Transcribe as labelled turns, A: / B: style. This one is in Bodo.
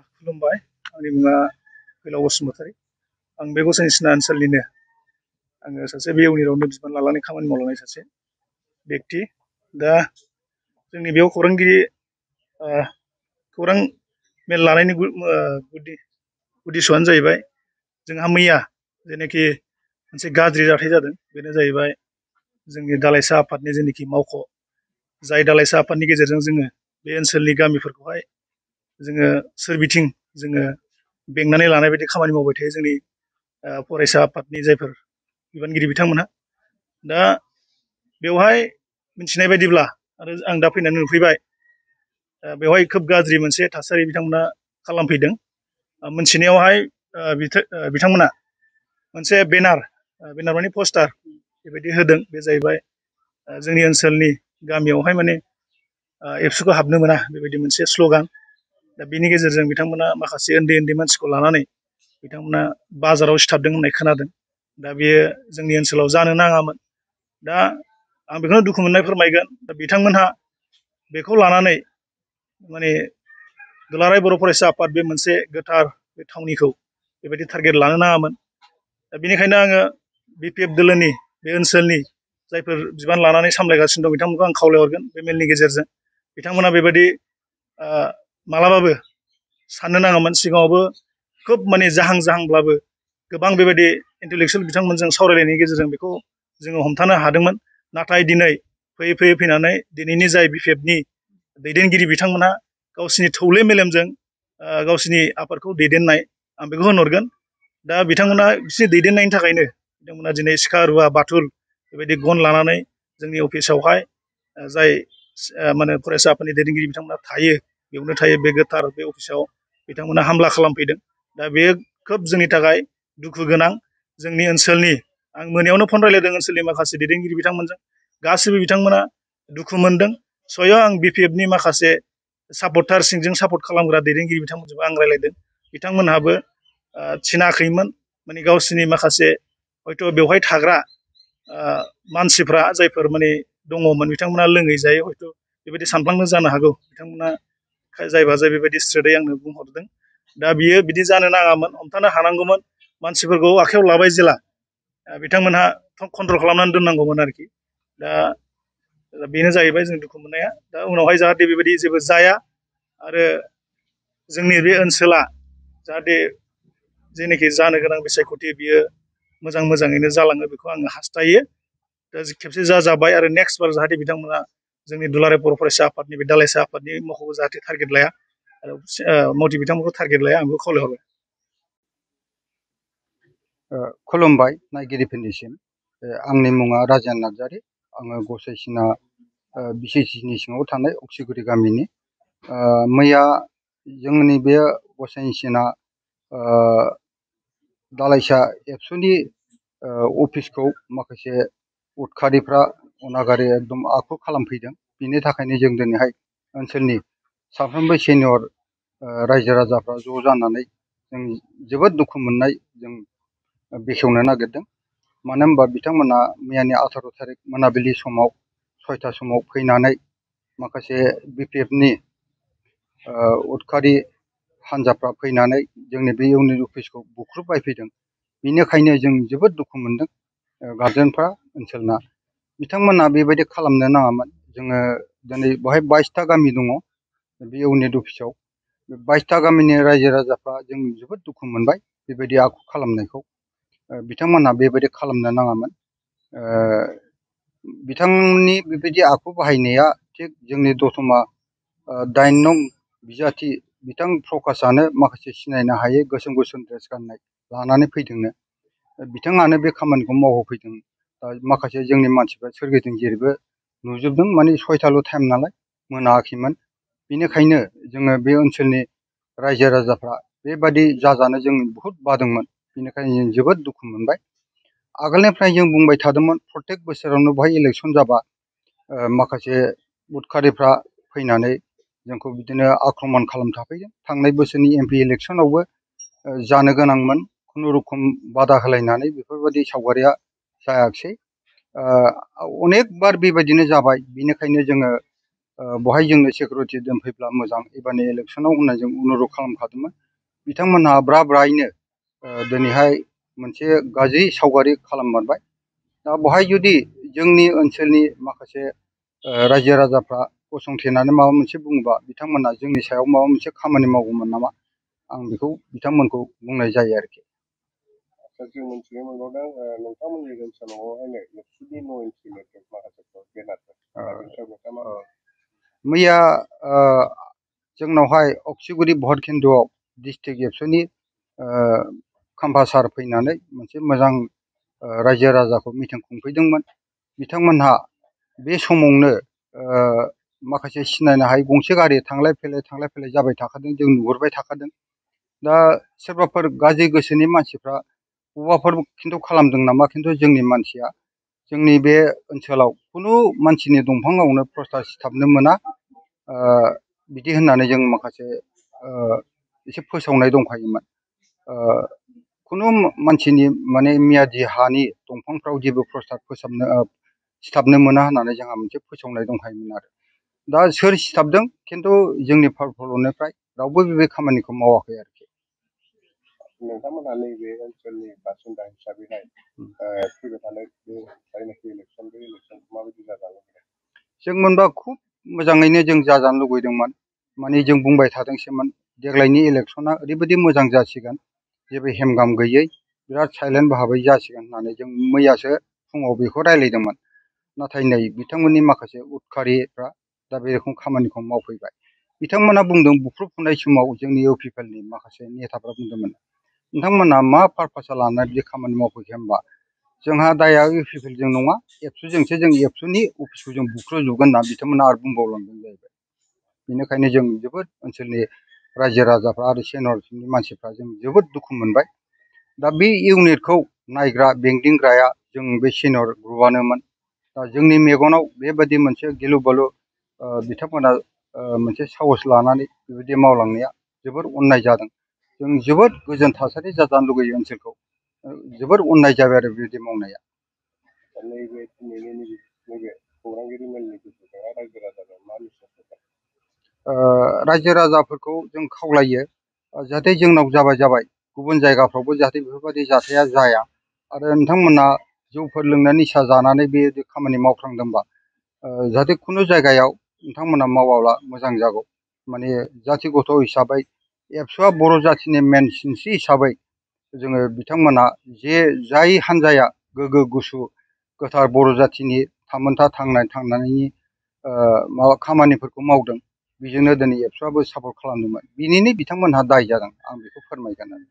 A: खुलुमबाय आंनि मुङा फैलाव बसुमतारी आं बे गसाइसिना ओनसोलनिनो आङो सासे बे इउनिटआवनो बिबान लानानै खामानि मावलांनाय सासे व्यक्ति दा जोंनि बेयाव खौरां मेल लानायनि गुदि सुआनो जाहैबाय जोंहा मैया जेनाखि मोनसे गाज्रि जाथाय जादों बेनो जाहैबाय जोंनि दालाइसा आफादनि जेनाखि मावख' जाय दालाइसा आफादनि गेजेरजों जोङो बे ओनसोलनि गामिफोरखौहाय जोङो सोरबिथिं जोङो बेंनानै लानाय बायदि खामानि मावबाय थायो जोंनि फरायसा आफादनि जायफोर बिबानगिरि बिथांमोनहा दा बेवहाय मिथिनाय बायदिब्ला आरो आं दा फैनानै नुफैबाय बेवहाय खोब गाज्रि मोनसे थासारि बिथांमोना खालामफैदों मोनथिनायावहाय बिथांमोना मोनसे बेनार माने पस्टार बेबायदि होदों बे जाहैबाय जोंनि ओनसोलनि गामियावहाय माने एबसुखौ हाबनो मोना बेबायदि मोनसे स्ल'गान दा बिनि गेजेरजों बिथांमोना माखासे उन्दै मानसिखौ लानानै बिथांमोना बाजाराव सिथाबदों होननाय खोनादों दा बेयो जोंनि ओनसोलाव जानो नाङामोन दा आं बेखौनो दुखु मोननाय फोरमायगोन दा बिथांमोनहा बेखौ लानानै माने दुलाराय बर' फरायसा आफाद बे मोनसे गोथार बे थावनिखौ बेबायदि टारगेट लानो नाङामोन दा बेनिखायनो आङो BPF दोलोनि बे ओनसोलनि जायफोर बिबान लानानै सामलायगासिनो दं बिथांमोनखौ आं खावलायहरगोन बे मेलनि गेजेरजों बिथांमोना बेबायदि मालाबाबो साननो नाङामोन सिगाङावबो खोब माने जाहांब्लाबो गोबां बेबायदि इन्टेलेक्सुयेल बिथांमोनजों सावरायलायनायनि गेजेरजों बेखौ जोङो हमथानो हादोंमोन नाथाय दिनै फैयै फैनानै दिनैनि जाय BPFनि दैदेनगिरि बिथांमोनहा गावसिनि थौले मेलेमजों गावसिनि आफादखौ दैदेननाय आं बेखौ होनहरगोन दा बिथांमोना बिसोरनि दैदेननायनि थाखायनो बिथांमोना दिनै सिखा रुवा बाथुल बेबायदि गन लानानै जोंनि अफिसावहाय जाय माने फरायसा आफादनि दैदेनगिरि बिथांमोना थायो बेयावनो थायो बे गोथार बे अफिसाव बिथांमोना हामला खालामफैदों दा बेयो खोब जोंनि थाखाय दुखु गोनां जोंनि ओनसोलनि आं मोनायावनो फन रायलायदों ओनसोलनि माखासे दैदेनगिरि बिथांमोनजों गासिबो बिथांमोना दुखु मोनदों स्वयं आं BPFनि माखासे सापर्टार सिंजों सापर्ट खालामग्रा दैदेनगिरि बिथांमोनजोंबो आं रायलायदों बिथांमोनहाबो थिनाखैमोन माने गावसिनि माखासे हयथ' बेवहाय थाग्रा मानसिफ्रा जायफोर माने दङमोन बिथांमोना लोङै जायै हयथ' बेबायदि सानफ्लांनो जानो हागौ बिथांमोना जायबा जाय बेबायदि स्ट्रेटै आंनो बुंहरदों दा बियो बिदि जानो नाङामोन हमथानो हानांगौमोन मानसिफोरखौ आखायाव लाबाय जेला बिथांमोनहा कन्ट्रल खालामनानै दोननांगौमोन आरोखि दा बेनो जाहैबाय जों दुखु मोननाया दा उनावहाय जाहाथे बेबायदि जेबो जाया आरो जोंनि बे ओनसोला जाहाथे जेनाखि जानो गोनां बिसायख'थि बियो मोजाङैनो जालाङो बेखौ आङो हास्थायो दा खेबसे जाबाय आरो नेक्स्ट बार जाहाथे बिथांमोना जोंनि दुलाराय बर' फरायसा आफादनि बे दालाइसा आफादनि मावख'खौ जाहाथे टारगेट लाया आरो मौलवी बिथांमोनखौ टारगेट लाया आं बेखौ खावलायहरबाय
B: खुलुमबाय नायगिरिफोरनिसिम आंनि मुङा राजेन नार्जारी आङो गसाइसिना BCCनि सिङाव थानाय अक्सिगुरि गामिनि मैया जोंनि बे गसाइसिना दालाइसा एबसुनि अफिसखौ माखासे उदखारिफ्रा अनागारि एकदम आखु खालामफैदों बिनि थाखायनो जों दिनैहाय ओनसोलनि साफ्रोमबो सिनियर रायजो राजाफ्रा ज' जानानै जों जोबोद दुखु मोननाय जों बेखेवनो नागिरदों मानो होनबा बिथांमोना मैयानि 18 थारिख मोनाबिलि समाव 6टा समाव फैनानै माखासे BPFनि उदखारि हान्जाफ्रा फैनानै जोंनि बे इउनिट अफिसखौ बुख्रुबबायफैदों बेनिखायनो जों जोबोद दुखु मोनदों गारजेनफ्रा ओनसोलना बिथांमोना बेबायदि खालामनो नाङामोन जोङो दिनै बेवहाय 22टा गामि दङ बे इउनिट अफिसाव बे 22टा गामिनि रायजो राजाफ्रा जों जोबोद दुखु मोनबाय बेबायदि आखु खालामनायखौ बिथांमोना बेबायदि खालामनो नाङामोन बिथांनि बेबायदि आखु बाहायनाया थिग जोंनि दतमा 9 नं बिजाथि बिथां प्रकाशआनो माखासे सिनायनो हायै गोसोम ड्रेस गाननाय लानानै फैदोंनो बिथाङानो बे खामानिखौ मावहोफैदों माखासे जोंनि मानसिफ्रा सोरगिदिं जेरैबो नुजोबदों माने 6टाल' टाइम नालाय मोनाखैमोन बेनिखायनो जोङो बे ओनसोलनि रायजो राजाफ्रा बेबादि जाजानो जों बहुद बादोंमोन बेनिखायनो जों जोबोद दुखु मोनबाय आगोलनिफ्राय जों बुंबाय थादोंमोन प्रत्येक बोसोरावनो बेवहाय इलेक्सन जाबा माखासे उदखारिफ्रा फैनानै जोंखौ बिदिनो आक्रमन खालामथाफैदों थांनाय बोसोरनि MP इलेक्सनावबो जानो गोनांमोन खुनुरुखुम बादा होलायनानै बेफोरबायदि सावगारिया जायाखिसै अनेक बार बेबायदिनो जाबाय बेनिखायनो जोङो बहाय जोंनो सिकिउरिटि दोनफैब्ला मोजां एबारनि इलेक्सनाव होननानै जों अनुर'ध खालामखादोंमोन। बिथांमोनहा ब्रायैनो दिनैहाय मोनसे गाज्रि सावगारि खालाममारबाय। दा बहाय जुदि जोंनि ओनसोलनि माखासे रायजो राजाफ्रा गसंथेनानै माबा मोनसे बुङोबा बिथांमोना जोंनि सायाव माबा मोनसे खामानि मावगौमोन नामा, आं बेखौ बिथांमोनखौ बुंनाय जायो आरोखि।
C: जों मिथिनो मोनबावदों नोंथांमोननि ओनसोलावहायनो एबसुनि न' इन्टिमेटेड माखासे बेनारफोर
B: मैया जोंनावहाय अक्सिगुरि भट केन्द्रआव डिस्ट्रिक्ट एबसुनि खाम्फा सार फैनानै मोनसे मोजां रायजो राजाखौ मिटिं खुंफैदोंमोन। बिथांमोनहा बे समावनो माखासे सिनायनो हायै गंसे गारि थांलाय फैलाय जाबाय थाखादों, जों नुहुरबाय थाखादों। दा सोरबाफोर गाज्रि गोसोनि मानसिफ्रा बबावबाफोर खिन्थु खालामदों नामा, खिन्थु जोंनि मानसिया जोंनि बे ओनसोलाव खुनु मानसिनि दंफाङावनो प्रस्टार सिथाबनो मोना बिदि होननानै जों माखासे एसे फोसावनाय दंखायोमोन। खुनु मानसिनि माने मियादि हानि दंफांफ्राव जेबो प्रस्टार सिथाबनो मोना होननानै जोंहा मोनसे फोसावनाय दंखायोमोन आरो। दा सोर सिथाबदों खिन्थु जोंनि पारपलनिफ्राय रावबो बे खामानिखौ मावाखै आरोखि।
C: नोंथांमोनहा नैबे ओनसोलनि बासिन्दा हिसाबैहाय फैबाय थानाय बे जायनाखि इलेक्सन, बे इलेक्सनखौ माबायदि जाजानो लुबैदों?
B: जों मोनबा खुब मोजाङैनो जों जाजानो लुबैदोंमोन। माने जों बुंबाय थादोंसोमोन देग्लायनि इलेक्सना ओरैबायदि मोजां जासिगोन, जेबो हेमगाम गैयै बिराद साइलेन्ट भाबै जासिगोन होननानै जों मैयासो फुङाव बेखौ रायज्लायदोंमोन। नाथाय नै बिथांमोननि माखासे उदखारिफ्रा दा बे रोखोम खामानिखौ मावफैबाय। बिथांमोना बुंदों बुख्रुबफुनाय समाव जोंनि इउपिपिएलनि माखासे नेताफ्रा बुंदोंमोन, नोंथांमोना मा पारपासा लानानै बे खामानि मावफैखो होनबा, जोंहा दाया इउपिपिएलजों नङा एबसुजोंसो, जों एबसुनि अफिसखौ जों बुख्रुबजोबगोन होनना बिथांमोना आरो बुंबावलांदों जाहैबाय। बेनिखायनो जों जोबोद ओनसोलनि रायजो राजाफ्रा आरो सेनियरनि मानसिफ्रा जों जोबोद दुखु मोनबाय। दा बे इउनिटखौ नायग्रा बेंदिंग्राया जों बे सेनियर ग्रुपआनोमोन। दा जोंनि मेगनाव बेबायदि मोनसे गिलु बालु बिथांमोना मोनसे साहस लानानै बेबायदि मावलांनाया जोबोर अननाय जादों। जों जोबोद गोजोन थासारि जाजानो लुगैयो ओनसोलखौ, जोबोर अननाय जाबाय आरो बेबायदि मावनाया।
C: नैबे खौरांगिरि मेलनि गेजेरजों रायजो राजानो मा मेसेज होगोन?
B: रायजो राजाफोरखौ जों खावलायो जाहाथे जोंनाव जाबाय गुबुन जायगाफ्रावबो जाहाथे बेफोरबायदि जाथाया जाया। आरो नोंथांमोना जौफोर लोंनानै निसा जानानै बे खामानि मावफ्लांदोंबा जाहाथे खुनु जायगायाव नोंथांमोना मावाब्ला मोजां जागौ। माने जाथि गथ' हिसाबै एबसुआ बर' जाथिनि मेन सिनस्रि हिसाबै जोङो बिथांमोना जाय हान्जाया गोग्गो गुसु गोथार बर' जाथिनि थामोनथा थांनायनि माबा खामानिफोरखौ मावदों, बेजोंनो दिनै एबसुआबो सापर्ट खालामदोंमोन। बिनिनो बिथांमोनहा दाय जादों, आं बेखौ फोरमायगोन आरो।